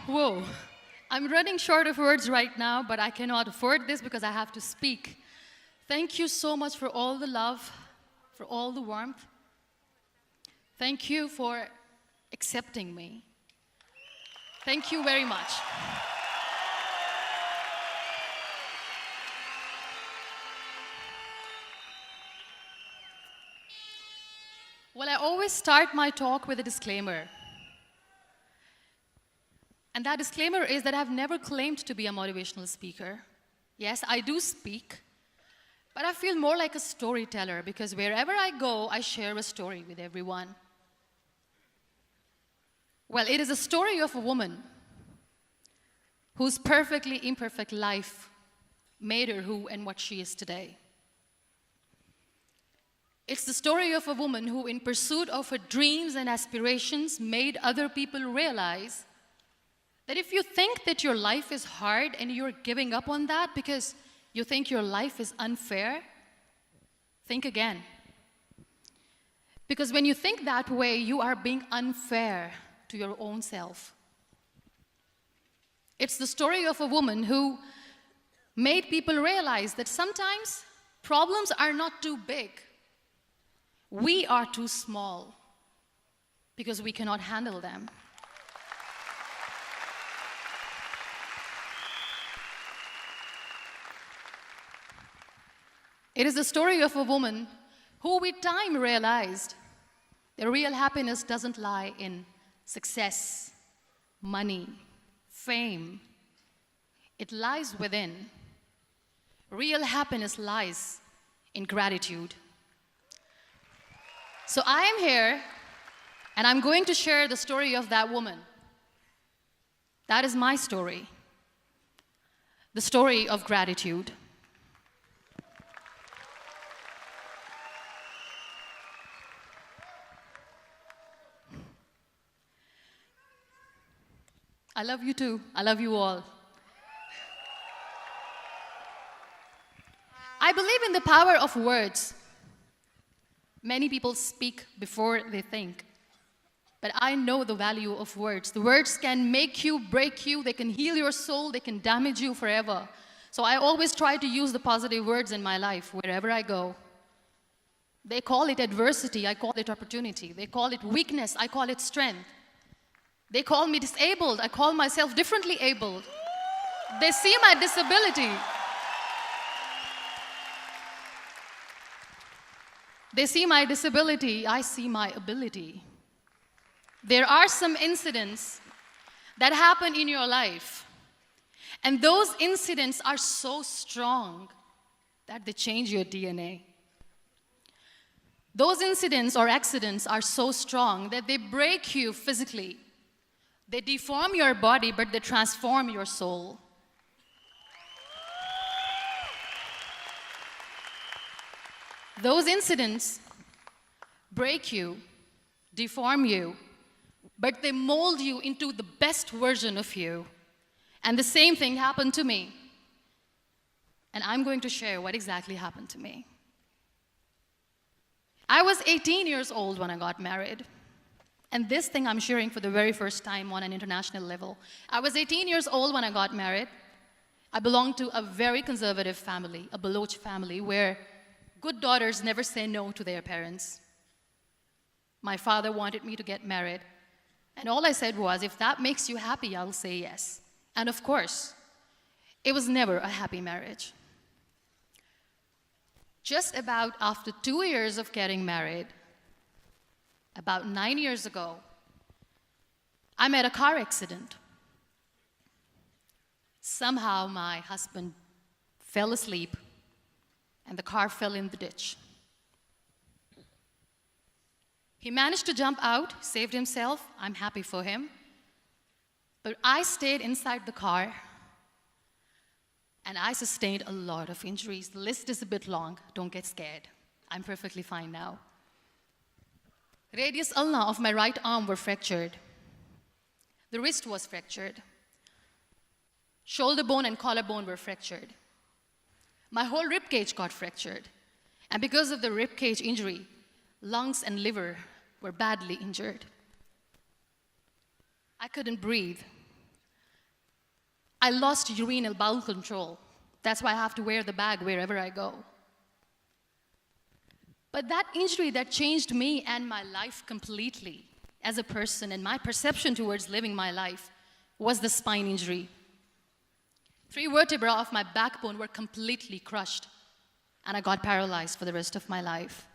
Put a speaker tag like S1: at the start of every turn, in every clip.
S1: Whoa. I'm running short of words right now, but I cannot afford this because I have to speak. Thank you so much for all the love, for all the warmth. Thank you for accepting me. Thank you very much. Well, I always start my talk with a disclaimer. And that disclaimer is that I've never claimed to be a motivational speaker. Yes, I do speak, but I feel more like a storyteller because wherever I go, I share a story with everyone. Well, it is a story of a woman whose perfectly imperfect life made her who and what she is today. It's the story of a woman who, in pursuit of her dreams and aspirations, made other people realize that if you think that your life is hard and you're giving up on that because you think your life is unfair, think again. Because when you think that way, you are being unfair to your own self. It's the story of a woman who made people realize that sometimes problems are not too big. We are too small because we cannot handle them. It is the story of a woman who with time realized that real happiness doesn't lie in success, money, fame. It lies within. Real happiness lies in gratitude. So I am here, and I'm going to share the story of that woman. That is my story. The story of gratitude. I love you too. I love you all. I believe in the power of words. Many people speak before they think. But I know the value of words. The words can make you, break you, they can heal your soul, they can damage you forever. So I always try to use the positive words in my life wherever I go. They call it adversity, I call it opportunity. They call it weakness, I call it strength. They call me disabled, I call myself differently abled. They see my disability. They see my disability, I see my ability. There are some incidents that happen in your life, and those incidents are so strong that they change your DNA. Those incidents or accidents are so strong that they break you physically. They deform your body, but they transform your soul. Those incidents break you, deform you, but they mold you into the best version of you. And the same thing happened to me. And I'm going to share what exactly happened to me. I was 18 years old when I got married. And this thing I'm sharing for the very first time on an international level. I was 18 years old when I got married. I belonged to a very conservative family, a Baloch family, where good daughters never say no to their parents. My father wanted me to get married. And all I said was, if that makes you happy, I'll say yes. And of course, it was never a happy marriage. Just about after 2 years of getting married, about 9 years ago, I met a car accident. Somehow my husband fell asleep and the car fell in the ditch. He managed to jump out, saved himself. I'm happy for him. But I stayed inside the car and I sustained a lot of injuries. The list is a bit long. Don't get scared. I'm perfectly fine now. Radius ulna of my right arm were fractured. The wrist was fractured. Shoulder bone and collarbone were fractured. My whole rib cage got fractured. And because of the rib cage injury, lungs and liver were badly injured. I couldn't breathe. I lost urinary bowel control. That's why I have to wear the bag wherever I go. But that injury that changed me and my life completely as a person and my perception towards living my life was the spine injury. 3 vertebrae of my backbone were completely crushed, and I got paralyzed for the rest of my life.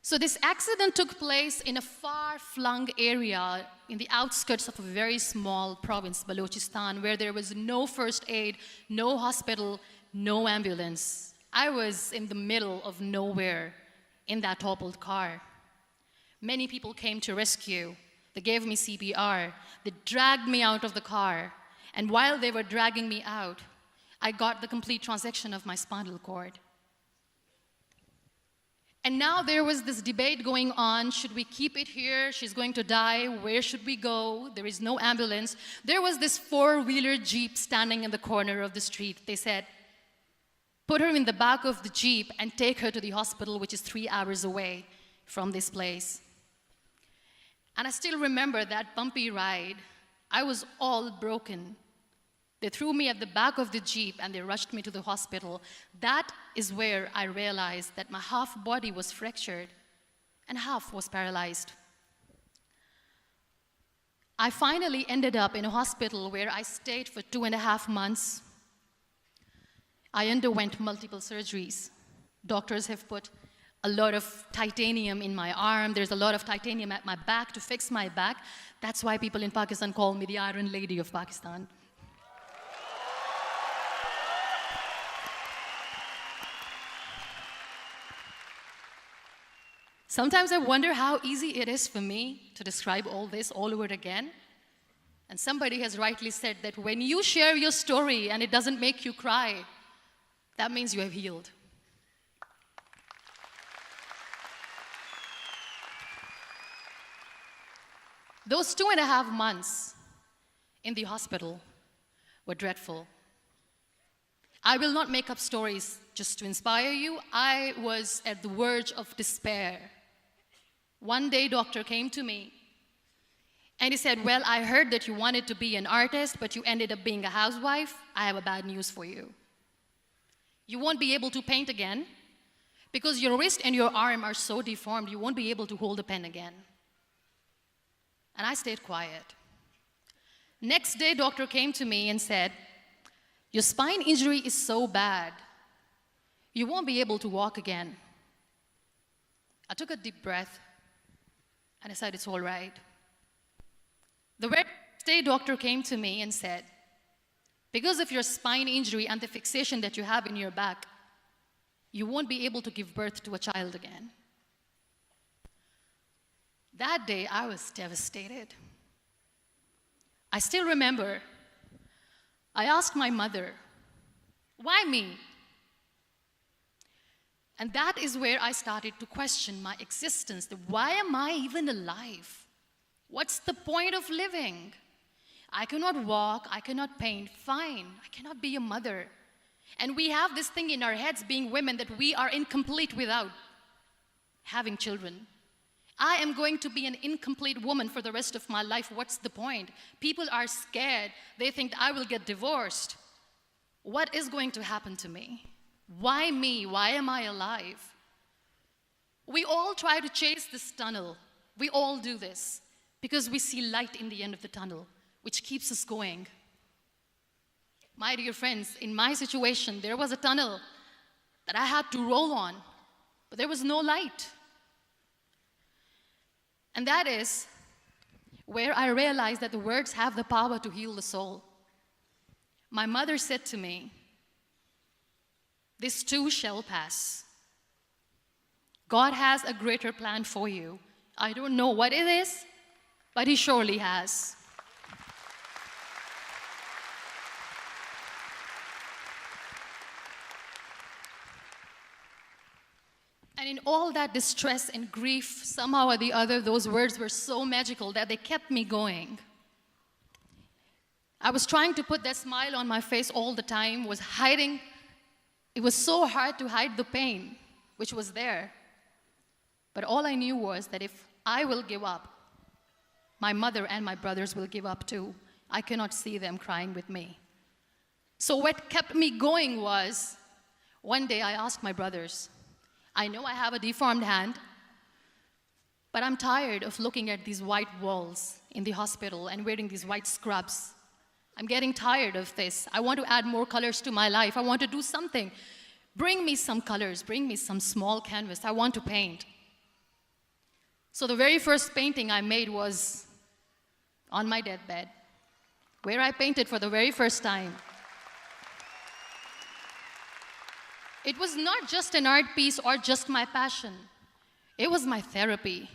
S1: So this accident took place in a far-flung area in the outskirts of a very small province, Balochistan, where there was no first aid, no hospital, no ambulance. I was in the middle of nowhere in that toppled car. Many people came to rescue. They gave me CPR. They dragged me out of the car. And while they were dragging me out, I got the complete transection of my spinal cord. And now there was this debate going on. Should we keep it here? She's going to die. Where should we go? There is no ambulance. There was this 4-wheeler Jeep standing in the corner of the street. They said, put her in the back of the Jeep and take her to the hospital, which is 3 hours away from this place. And I still remember that bumpy ride. I was all broken. They threw me at the back of the Jeep and they rushed me to the hospital. That is where I realized that my half body was fractured and half was paralyzed. I finally ended up in a hospital where I stayed for 2.5 months. I underwent multiple surgeries. Doctors have put a lot of titanium in my arm. There's a lot of titanium at my back to fix my back. That's why people in Pakistan call me the Iron Lady of Pakistan. Sometimes I wonder how easy it is for me to describe all this all over again. And somebody has rightly said that when you share your story and it doesn't make you cry, that means you have healed. Those 2.5 months in the hospital were dreadful. I will not make up stories just to inspire you. I was at the verge of despair. One day, doctor came to me and he said, well, I heard that you wanted to be an artist, but you ended up being a housewife. I have a bad news for you. You won't be able to paint again because your wrist and your arm are so deformed, you won't be able to hold a pen again. And I stayed quiet. Next day, doctor came to me and said, your spine injury is so bad, you won't be able to walk again. I took a deep breath and I said, it's all right. The very next day, doctor came to me and said, because of your spine injury and the fixation that you have in your back, you won't be able to give birth to a child again. That day, I was devastated. I still remember, I asked my mother, why me? And that is where I started to question my existence. Why am I even alive? What's the point of living? I cannot walk, I cannot paint, fine, I cannot be a mother. And we have this thing in our heads, being women, that we are incomplete without having children. I am going to be an incomplete woman for the rest of my life. What's the point? People are scared. They think I will get divorced. What is going to happen to me? Why me? Why am I alive? We all try to chase this tunnel. We all do this because we see light in the end of the tunnel, which keeps us going. My dear friends, in my situation, there was a tunnel that I had to roll on, but there was no light. And that is where I realized that the words have the power to heal the soul. My mother said to me, this too shall pass. God has a greater plan for you. I don't know what it is, but He surely has. And in all that distress and grief, somehow or the other, those words were so magical that they kept me going. I was trying to put that smile on my face all the time, was hiding. It was so hard to hide the pain, which was there. But all I knew was that if I will give up, my mother and my brothers will give up too. I cannot see them crying with me. So what kept me going was, one day I asked my brothers, I know I have a deformed hand, but I'm tired of looking at these white walls in the hospital and wearing these white scrubs. I'm getting tired of this. I want to add more colors to my life. I want to do something. Bring me some colors. Bring me some small canvas. I want to paint. So the very first painting I made was on my deathbed, where I painted for the very first time. It was not just an art piece or just my passion. It was my therapy.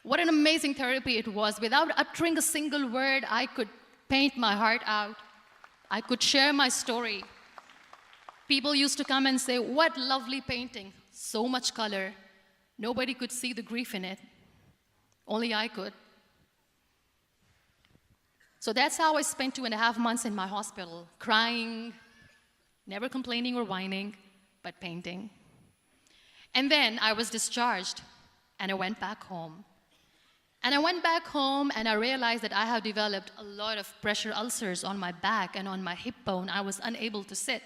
S1: What an amazing therapy it was. Without uttering a single word, I could paint my heart out. I could share my story. People used to come and say, what lovely painting, so much color. Nobody could see the grief in it. Only I could. So that's how I spent 2.5 months in my hospital, crying, never complaining or whining, but painting. And then I was discharged, and I went back home. And I went back home, and I realized that I have developed a lot of pressure ulcers on my back and on my hip bone. I was unable to sit.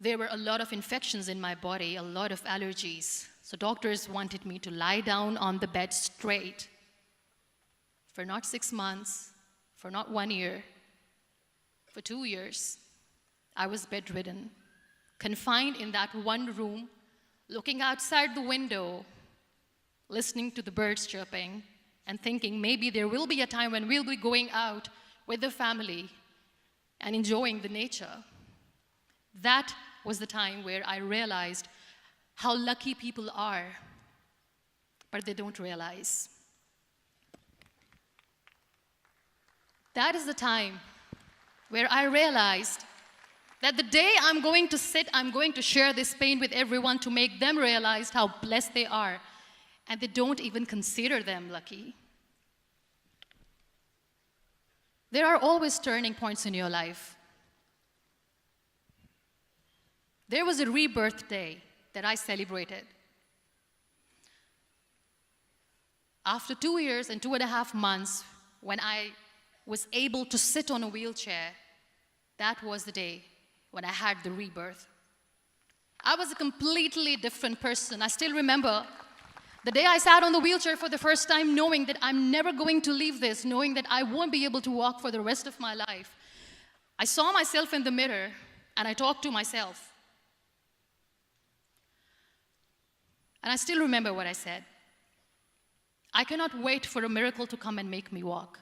S1: There were a lot of infections in my body, a lot of allergies. So doctors wanted me to lie down on the bed straight for not 6 months, for not 1 year, for 2 years. I was bedridden, confined in that one room, looking outside the window, listening to the birds chirping, and thinking maybe there will be a time when we'll be going out with the family and enjoying the nature. That was the time where I realized how lucky people are, but they don't realize. That is the time where I realized that the day I'm going to sit, I'm going to share this pain with everyone to make them realize how blessed they are, and they don't even consider them lucky. There are always turning points in your life. There was a rebirth day that I celebrated. After 2 years and 2.5 months, when I was able to sit on a wheelchair, that was the day when I had the rebirth. I was a completely different person. I still remember the day I sat on the wheelchair for the first time, knowing that I'm never going to leave this, knowing that I won't be able to walk for the rest of my life. I saw myself in the mirror, and I talked to myself. And I still remember what I said. I cannot wait for a miracle to come and make me walk.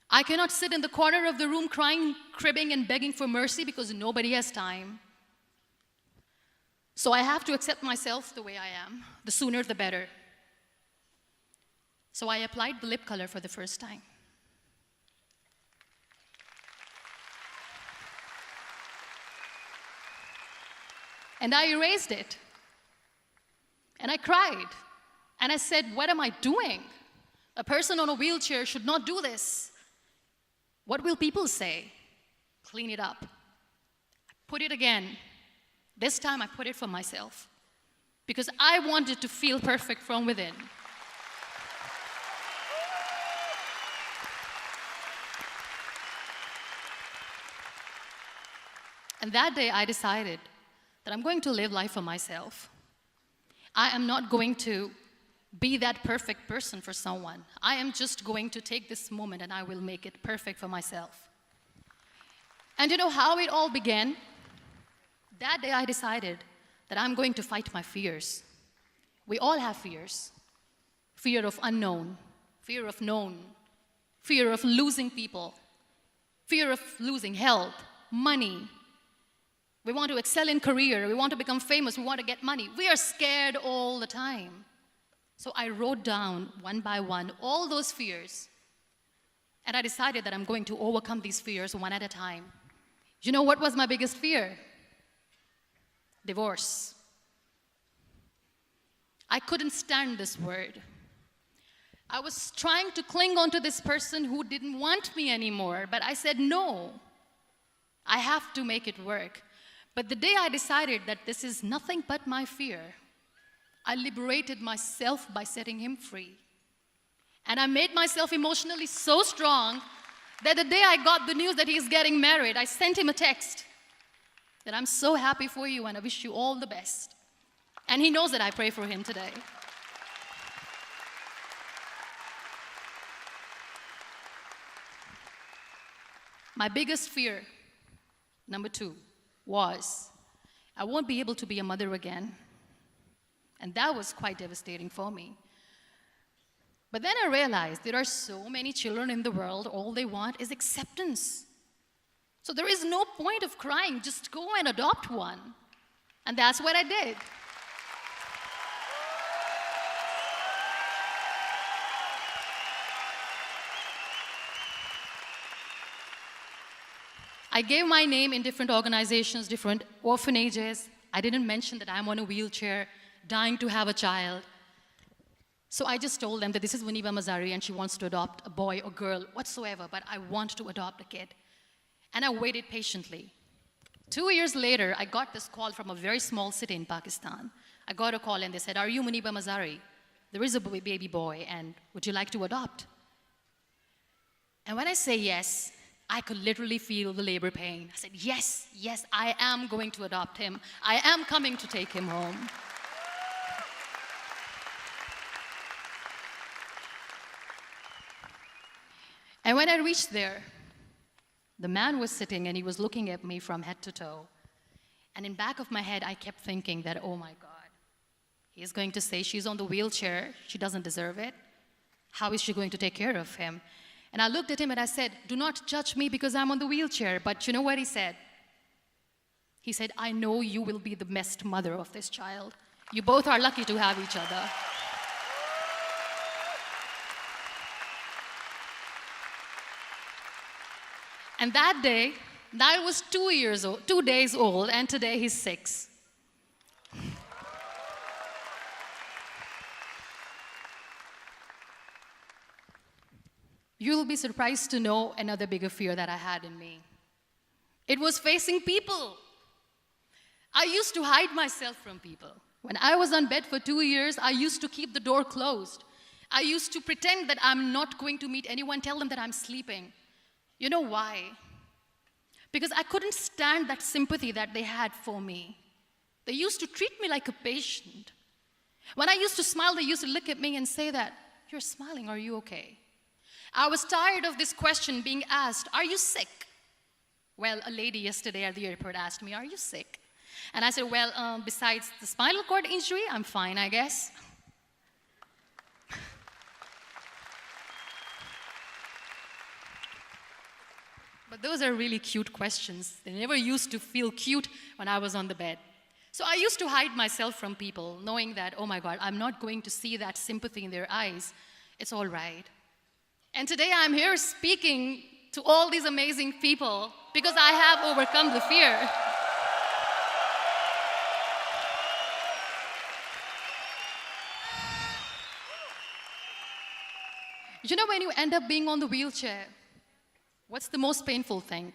S1: I cannot sit in the corner of the room crying, cribbing, and begging for mercy because nobody has time. So I have to accept myself the way I am. The sooner, the better. So I applied the lip color for the first time. And I erased it. And I cried. And I said, what am I doing? A person on a wheelchair should not do this. What will people say? Clean it up. Put it again. This time I put it for myself. Because I wanted to feel perfect from within. And that day I decided that I'm going to live life for myself. I am not going to be that perfect person for someone. I am just going to take this moment and I will make it perfect for myself. And you know how it all began? That day I decided that I'm going to fight my fears. We all have fears. Fear of unknown, fear of known, fear of losing people, fear of losing health, money. We want to excel in career, we want to become famous, we want to get money. We are scared all the time. So I wrote down one by one all those fears. And I decided that I'm going to overcome these fears one at a time. You know what was my biggest fear? Divorce. I couldn't stand this word. I was trying to cling on to this person who didn't want me anymore, but I said no. I have to make it work. But the day I decided that this is nothing but my fear, I liberated myself by setting him free. And I made myself emotionally so strong that the day I got the news that he's getting married, I sent him a text that I'm so happy for you and I wish you all the best. And he knows that I pray for him today. My biggest fear, number 2, was I won't be able to be a mother again. And that was quite devastating for me. But then I realized there are so many children in the world, all they want is acceptance. So there is no point of crying, just go and adopt one. And that's what I did. I gave my name in different organizations, different orphanages. I didn't mention that I'm on a wheelchair, dying to have a child. So I just told them that this is Munibamazari and she wants to adopt a boy or girl, whatsoever, but I want to adopt a kid. And I waited patiently. 2 years later, I got this call from a very small city in Pakistan. I got a call and they said, "Are you Munibamazari? There is a baby boy and would you like to adopt?" And when I say yes, I could literally feel the labor pain. I said, yes, yes, I am going to adopt him. I am coming to take him home. And when I reached there, the man was sitting and he was looking at me from head to toe. And in back of my head, I kept thinking that, oh my God, he's going to say she's on the wheelchair, she doesn't deserve it. How is she going to take care of him? And I looked at him and I said, "Do not judge me because I'm on the wheelchair." But you know what he said? He said, "I know you will be the best mother of this child. You both are lucky to have each other." And that day, Niall was 2 days old, and today he's 6. You'll be surprised to know another bigger fear that I had in me. It was facing people. I used to hide myself from people. When I was on bed for 2 years, I used to keep the door closed. I used to pretend that I'm not going to meet anyone, tell them that I'm sleeping. You know why? Because I couldn't stand that sympathy that they had for me. They used to treat me like a patient. When I used to smile, they used to look at me and say that, "You're smiling, are you okay?" I was tired of this question being asked, "Are you sick?" Well, a lady yesterday at the airport asked me, "Are you sick?" And I said, "Well, besides the spinal cord injury, I'm fine, I guess." But those are really cute questions. They never used to feel cute when I was on the bed. So I used to hide myself from people, knowing that, oh my God, I'm not going to see that sympathy in their eyes. It's all right. And today I'm here speaking to all these amazing people because I have overcome the fear. You know, when you end up being on the wheelchair, what's the most painful thing?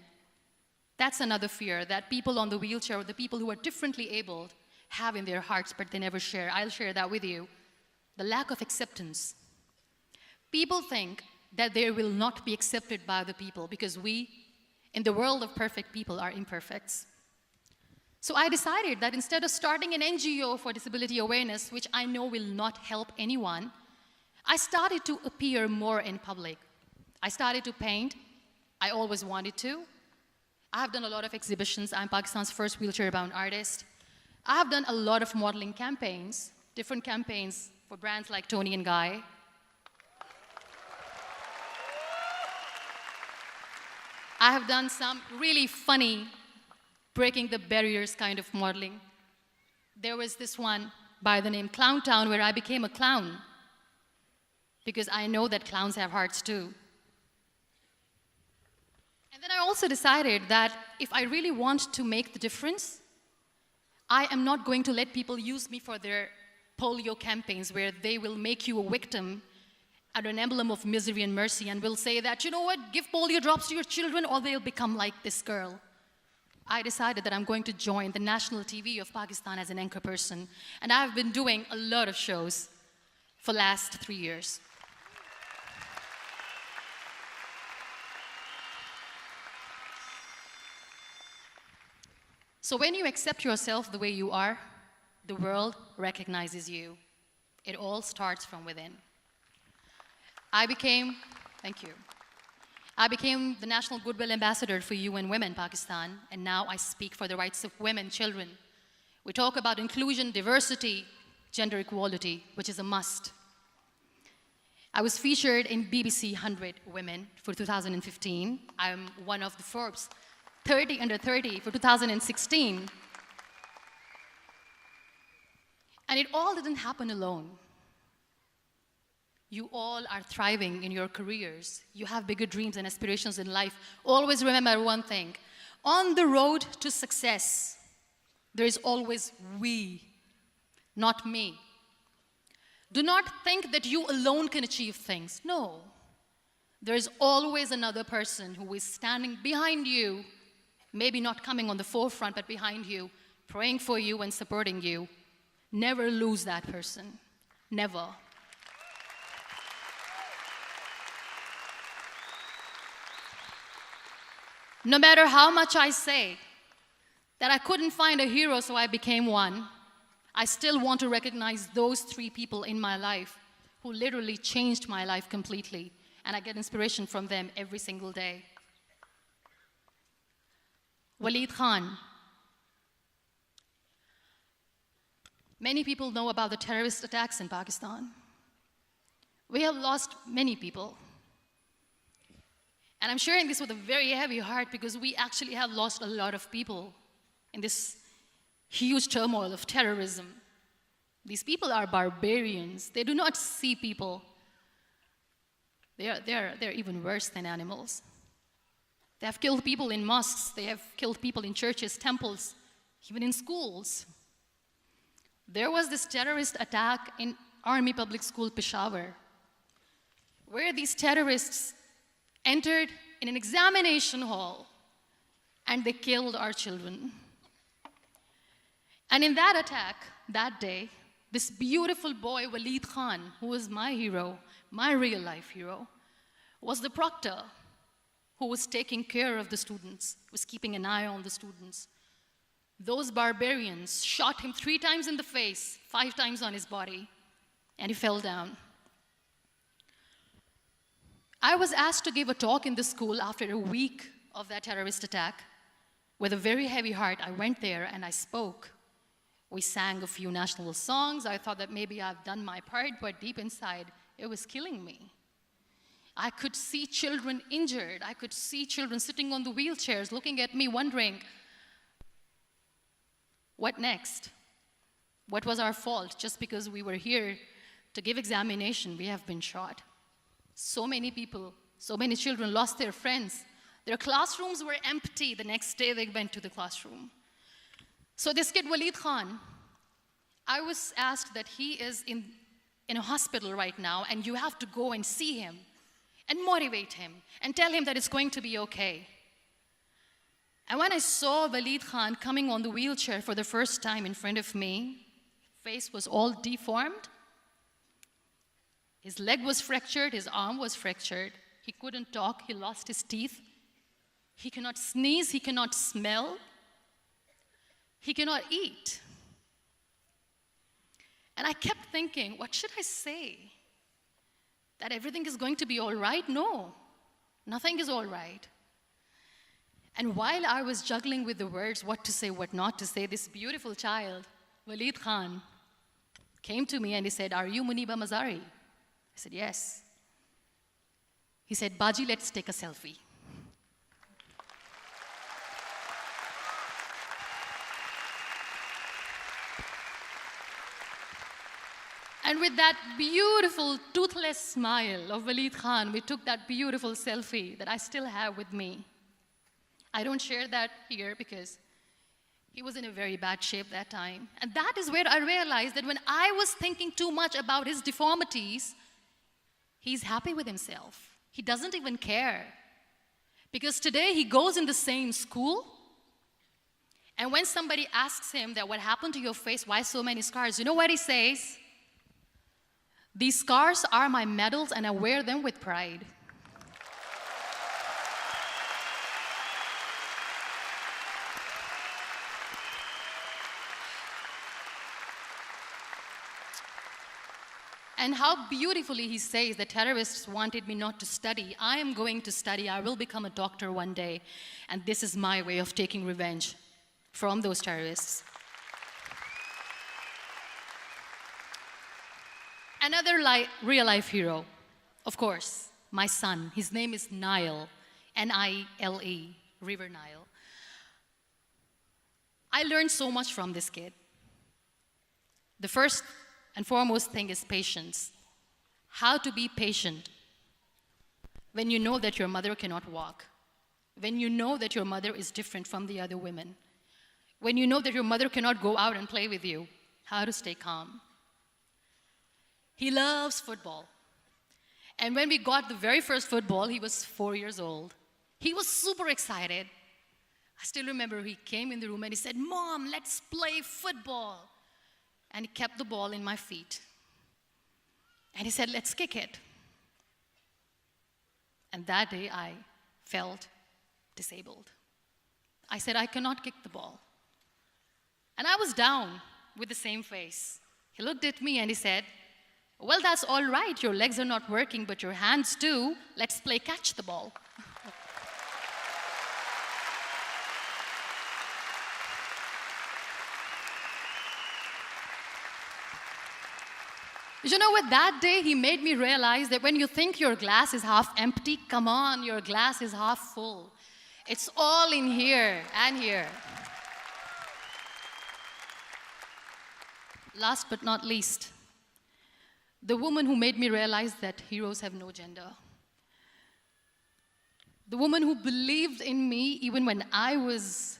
S1: That's another fear that people on the wheelchair or the people who are differently abled have in their hearts, but they never share. I'll share that with you. The lack of acceptance. People think that they will not be accepted by the people because we, in the world of perfect people, are imperfects. So I decided that instead of starting an NGO for disability awareness, which I know will not help anyone, I started to appear more in public. I started to paint. I always wanted to. I have done a lot of exhibitions. I'm Pakistan's first wheelchair-bound artist. I have done a lot of modeling campaigns, different campaigns for brands like Tony and Guy. I have done some really funny, breaking the barriers kind of modeling. There was this one by the name Clown Town where I became a clown because I know that clowns have hearts too. And then I also decided that if I really want to make the difference, I am not going to let people use me for their polio campaigns where they will make you a victim and an emblem of misery and mercy and will say that, you know what, give polio drops to your children or they'll become like this girl. I decided that I'm going to join the national TV of Pakistan as an anchor person. And I've been doing a lot of shows for the last 3 years. So when you accept yourself the way you are, the world recognizes you. It all starts from within. Thank you. I became the National Goodwill Ambassador for UN Women Pakistan, and now I speak for the rights of women, children. We talk about inclusion, diversity, gender equality, which is a must. I was featured in BBC 100 Women for 2015. I'm one of the Forbes 30 under 30 for 2016. And it all didn't happen alone. You all are thriving in your careers. You have bigger dreams and aspirations in life. Always remember one thing. On the road to success, there is always we, not me. Do not think that you alone can achieve things. No. There is always another person who is standing behind you, maybe not coming on the forefront, but behind you, praying for you and supporting you. Never lose that person. Never. No matter how much I say that I couldn't find a hero, so I became one, I still want to recognize those 3 people in my life who literally changed my life completely, and I get inspiration from them every single day. Waleed Khan. Many people know about the terrorist attacks in Pakistan. We have lost many people. And I'm sharing this with a very heavy heart because we actually have lost a lot of people in this huge turmoil of terrorism. These people are barbarians. They do not see people. They're even worse than animals. They have killed people in mosques. They have killed people in churches, temples, even in schools. There was this terrorist attack in Army Public School, Peshawar, where these terrorists entered in an examination hall and they killed our children. And in that attack, that day, this beautiful boy, Waleed Khan, who was my hero, my real life hero, was the proctor who was taking care of the students, was keeping an eye on the students. Those barbarians shot him 3 times in the face, 5 times on his body, and he fell down. I was asked to give a talk in the school after a week of that terrorist attack. With a very heavy heart, I went there and I spoke. We sang a few national songs. I thought that maybe I've done my part, but deep inside, it was killing me. I could see children injured. I could see children sitting on the wheelchairs, looking at me, wondering, what next? What was our fault? Just because we were here to give examination, we have been shot. So many people, so many children lost their friends. Their classrooms were empty. The next day they went to the classroom. So this kid, Waleed Khan, I was asked that he is in a hospital right now, and you have to go and see him and motivate him and tell him that it's going to be okay. And when I saw Waleed Khan coming on the wheelchair for the first time in front of me, face was all deformed. His leg was fractured, his arm was fractured. He couldn't talk, he lost his teeth. He cannot sneeze, he cannot smell. He cannot eat. And I kept thinking, what should I say? That everything is going to be all right? No, nothing is all right. And while I was juggling with the words, what to say, what not to say, this beautiful child, Waleed Khan, came to me and he said, "Are you Munibamazari?" I said, "Yes." He said, "Baji, let's take a selfie." And with that beautiful, toothless smile of Waleed Khan, we took that beautiful selfie that I still have with me. I don't share that here because he was in a very bad shape that time. And that is where I realized that when I was thinking too much about his deformities, he's happy with himself. He doesn't even care. Because today he goes in the same school, and when somebody asks him that what happened to your face, why so many scars, you know what he says? "These scars are my medals and I wear them with pride." And how beautifully he says the terrorists wanted me not to study. I am going to study. I will become a doctor one day. And this is my way of taking revenge from those terrorists. Another real-life hero, of course, my son. His name is Nile, N-I-L-E, River Nile. I learned so much from this kid. The first and foremost thing is patience. How to be patient when you know that your mother cannot walk, when you know that your mother is different from the other women, when you know that your mother cannot go out and play with you, how to stay calm. He loves football. And when we got the very first football, he was 4 years old. He was super excited. I still remember he came in the room and he said, "Mom, let's play football." And he kept the ball in my feet. And he said, "Let's kick it." And that day I felt disabled. I said, "I cannot kick the ball." And I was down with the same face. He looked at me and he said, "Well, that's all right. Your legs are not working, but your hands do. Let's play catch the ball." You know what? That day he made me realize that when you think your glass is half empty, come on, your glass is half full. It's all in here and here. Last but not least, the woman who made me realize that heroes have no gender. The woman who believed in me even when I was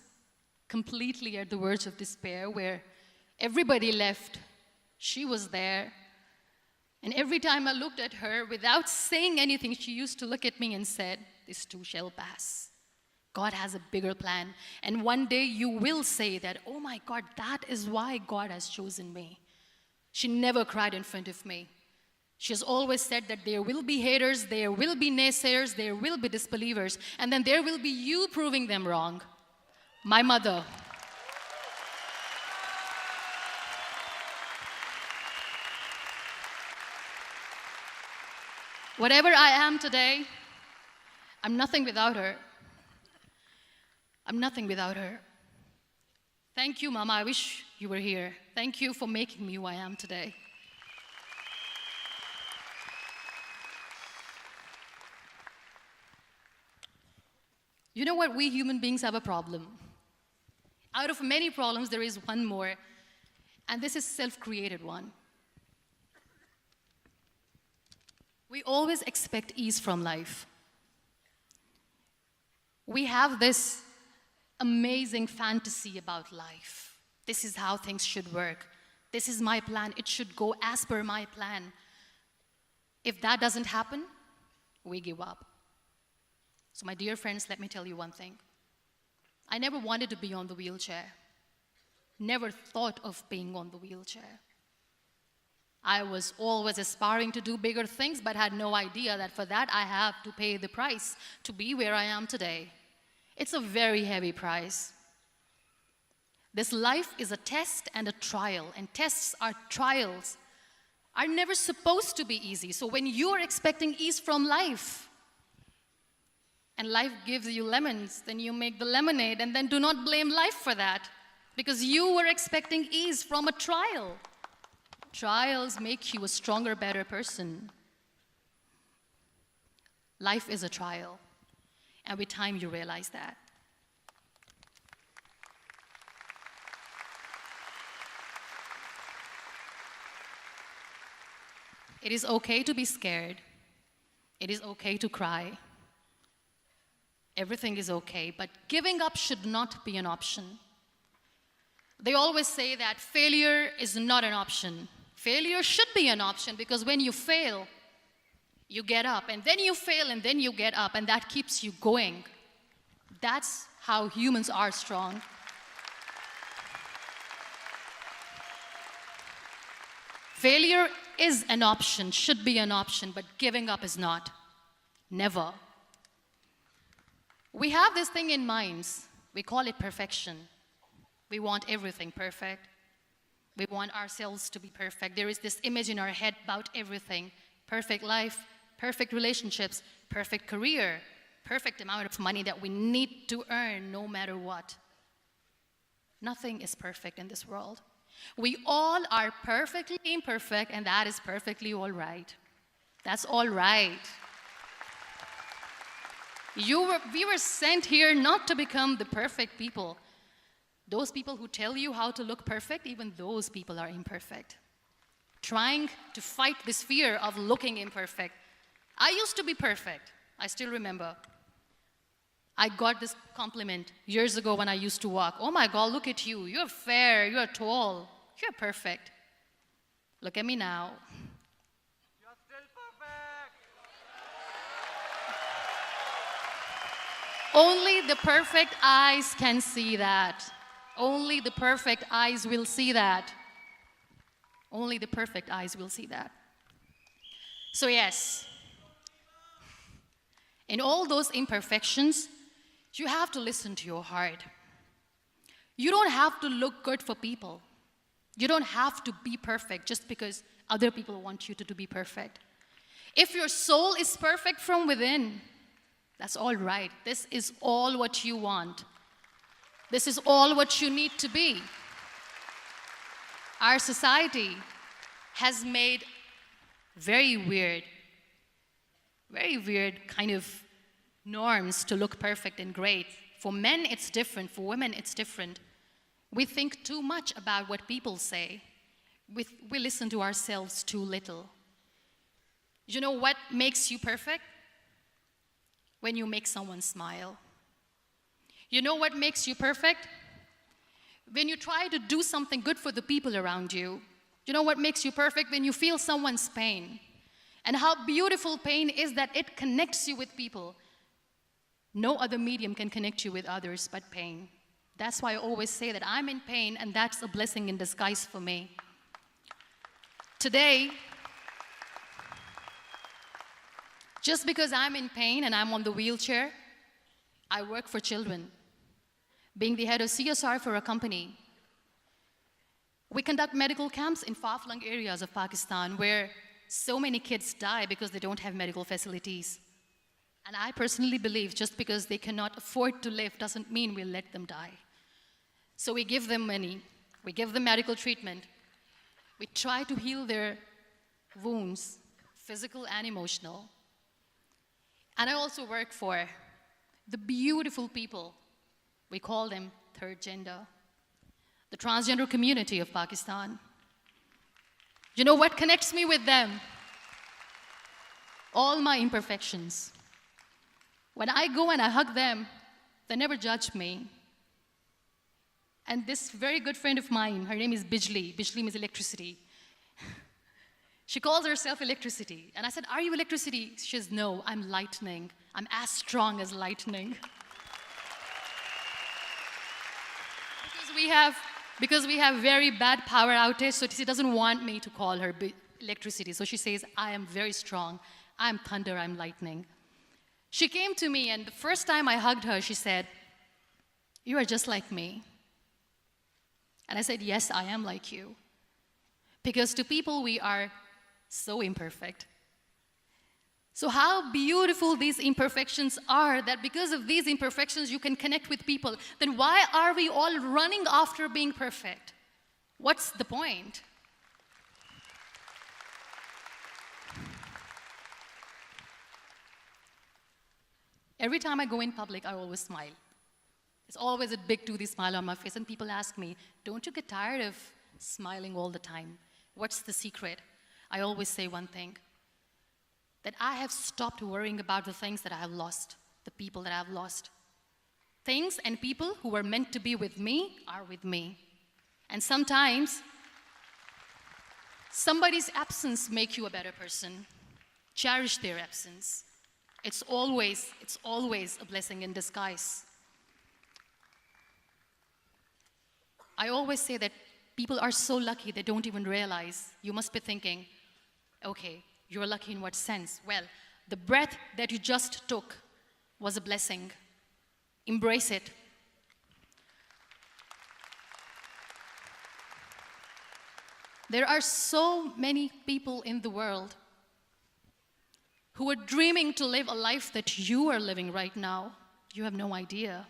S1: completely at the verge of despair, where everybody left, she was there. And every time I looked at her, without saying anything, she used to look at me and said, "This too shall pass. God has a bigger plan. And one day you will say that, oh my God, that is why God has chosen me." She never cried in front of me. She has always said that there will be haters, there will be naysayers, there will be disbelievers, and then there will be you proving them wrong. My mother. Whatever I am today, I'm nothing without her. I'm nothing without her. Thank you, Mama. I wish you were here. Thank you for making me who I am today. You know what? We human beings have a problem. Out of many problems, there is one more, and this is a self-created one. We always expect ease from life. We have this amazing fantasy about life. This is how things should work. This is my plan. It should go as per my plan. If that doesn't happen, we give up. So my dear friends, let me tell you one thing. I never wanted to be on the wheelchair. Never thought of being on the wheelchair. I was always aspiring to do bigger things, but had no idea that for that I have to pay the price to be where I am today. It's a very heavy price. This life is a test and a trial, and tests are trials are never supposed to be easy. So when you are expecting ease from life, and life gives you lemons, then you make the lemonade, and then do not blame life for that, because you were expecting ease from a trial. Trials make you a stronger, better person. Life is a trial, and with time you realize that. It is okay to be scared. It is okay to cry. Everything is okay, but giving up should not be an option. They always say that failure is not an option. Failure should be an option, because when you fail, you get up, and then you fail, and then you get up, and that keeps you going. That's how humans are strong. Failure is an option, should be an option, but giving up is not. Never. We have this thing in minds. We call it perfection. We want everything perfect. We want ourselves to be perfect. There is this image in our head about everything. Perfect life, perfect relationships, perfect career, perfect amount of money that we need to earn no matter what. Nothing is perfect in this world. We all are perfectly imperfect, and that is perfectly all right. That's all right. We were sent here not to become the perfect people. Those people who tell you how to look perfect, even those people are imperfect. Trying to fight this fear of looking imperfect. I used to be perfect. I still remember. I got this compliment years ago when I used to walk. Oh my God, look at you. You're fair, you're tall, you're perfect. Look at me now.
S2: You're still perfect.
S1: Only the perfect eyes can see that. Only the perfect eyes will see that. Only the perfect eyes will see that. So yes, in all those imperfections, you have to listen to your heart. You don't have to look good for people. You don't have to be perfect just because other people want you to be perfect. If your soul is perfect from within, that's all right. This is all what you want. This is all what you need to be. Our society has made very weird kind of norms to look perfect and great. For men, it's different. For women, it's different. We think too much about what people say. We listen to ourselves too little. You know what makes you perfect? When you make someone smile. You know what makes you perfect? When you try to do something good for the people around you. You know what makes you perfect? When you feel someone's pain. And how beautiful pain is that it connects you with people. No other medium can connect you with others but pain. That's why I always say that I'm in pain, and that's a blessing in disguise for me. Today, just because I'm in pain and I'm on the wheelchair, I work for children. Being the head of CSR for a company, we conduct medical camps in far-flung areas of Pakistan where so many kids die because they don't have medical facilities. And I personally believe just because they cannot afford to live doesn't mean we'll let them die. So we give them money, we give them medical treatment, we try to heal their wounds, physical and emotional. And I also work for the beautiful people, we call them third gender, the transgender community of Pakistan. You know what connects me with them? All my imperfections. When I go and I hug them, they never judge me. And this very good friend of mine, her name is Bijli. Bijli means electricity. She calls herself electricity. And I said, are you electricity? She says, no, I'm lightning. I'm as strong as lightning. Because we have very bad power outage, so she doesn't want me to call her electricity. So she says, I am very strong. I'm thunder, I'm lightning. She came to me, and the first time I hugged her, she said, you are just like me. And I said, yes, I am like you. Because to people, we are so imperfect. So how beautiful these imperfections are, that because of these imperfections, you can connect with people. Then why are we all running after being perfect? What's the point? Every time I go in public, I always smile. There's always a big toothy smile on my face, and people ask me, don't you get tired of smiling all the time? What's the secret? I always say one thing, that I have stopped worrying about the things that I have lost, the people that I have lost. Things and people who were meant to be with me are with me. And sometimes, somebody's absence makes you a better person. Cherish their absence. It's always a blessing in disguise. I always say that people are so lucky they don't even realize. You must be thinking, okay, you're lucky in what sense? Well, the breath that you just took was a blessing. Embrace it. There are so many people in the world who are dreaming to live a life that you are living right now. You have no idea.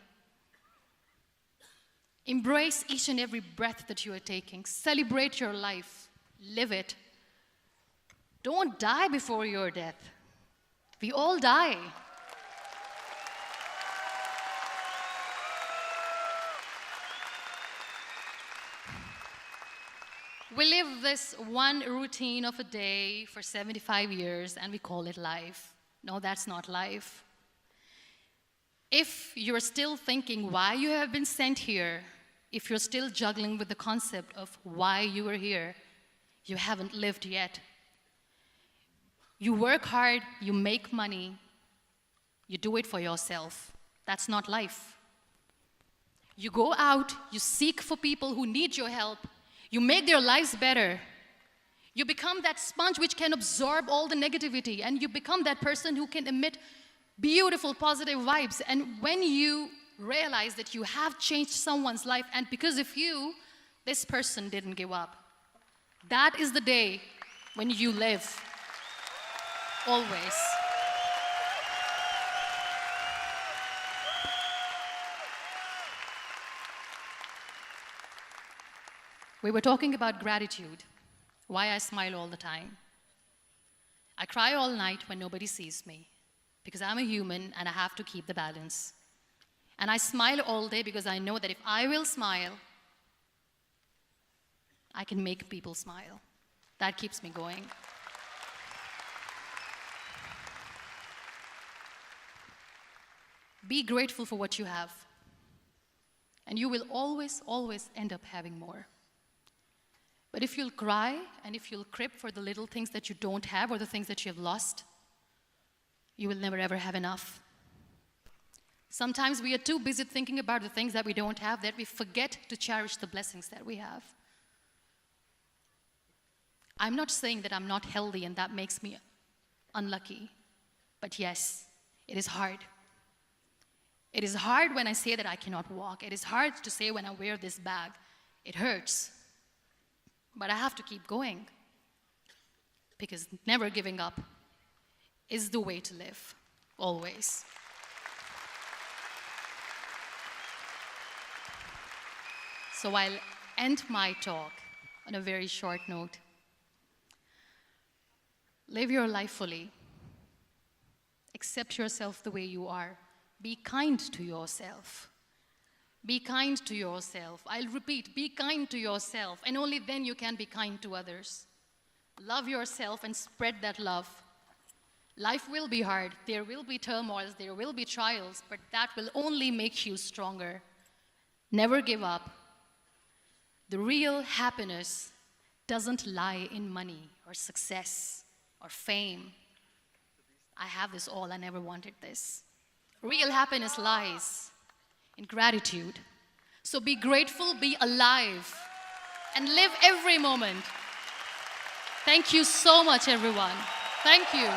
S1: Embrace each and every breath that you are taking. Celebrate your life. Live it. Don't die before your death. We all die. We live this one routine of a day for 75 years and we call it life. No, that's not life. If you're still thinking why you have been sent here, if you're still juggling with the concept of why you are here, you haven't lived yet. You work hard, you make money, you do it for yourself. That's not life. You go out, you seek for people who need your help, you make their lives better. You become that sponge which can absorb all the negativity, and you become that person who can emit beautiful, positive vibes. And when you realize that you have changed someone's life, and because of you, this person didn't give up, that is the day when you live. Always. We were talking about gratitude, why I smile all the time. I cry all night when nobody sees me, because I'm a human and I have to keep the balance. And I smile all day because I know that if I will smile, I can make people smile. That keeps me going. Be grateful for what you have, and you will always, always end up having more. But if you'll cry and if you'll crib for the little things that you don't have or the things that you have lost, you will never ever have enough. Sometimes we are too busy thinking about the things that we don't have that we forget to cherish the blessings that we have. I'm not saying that I'm not healthy and that makes me unlucky, but yes, it is hard. It is hard when I say that I cannot walk. It is hard to say when I wear this bag. It hurts. But I have to keep going, because never giving up is the way to live, always. So I'll end my talk on a very short note. Live your life fully. Accept yourself the way you are. Be kind to yourself. Be kind to yourself. I'll repeat, be kind to yourself, and only then you can be kind to others. Love yourself and spread that love. Life will be hard. There will be turmoils, there will be trials, but that will only make you stronger. Never give up. The real happiness doesn't lie in money or success or fame. I have this all, I never wanted this. Real happiness lies in gratitude. So be grateful, be alive, and live every moment. Thank you so much, everyone. Thank you.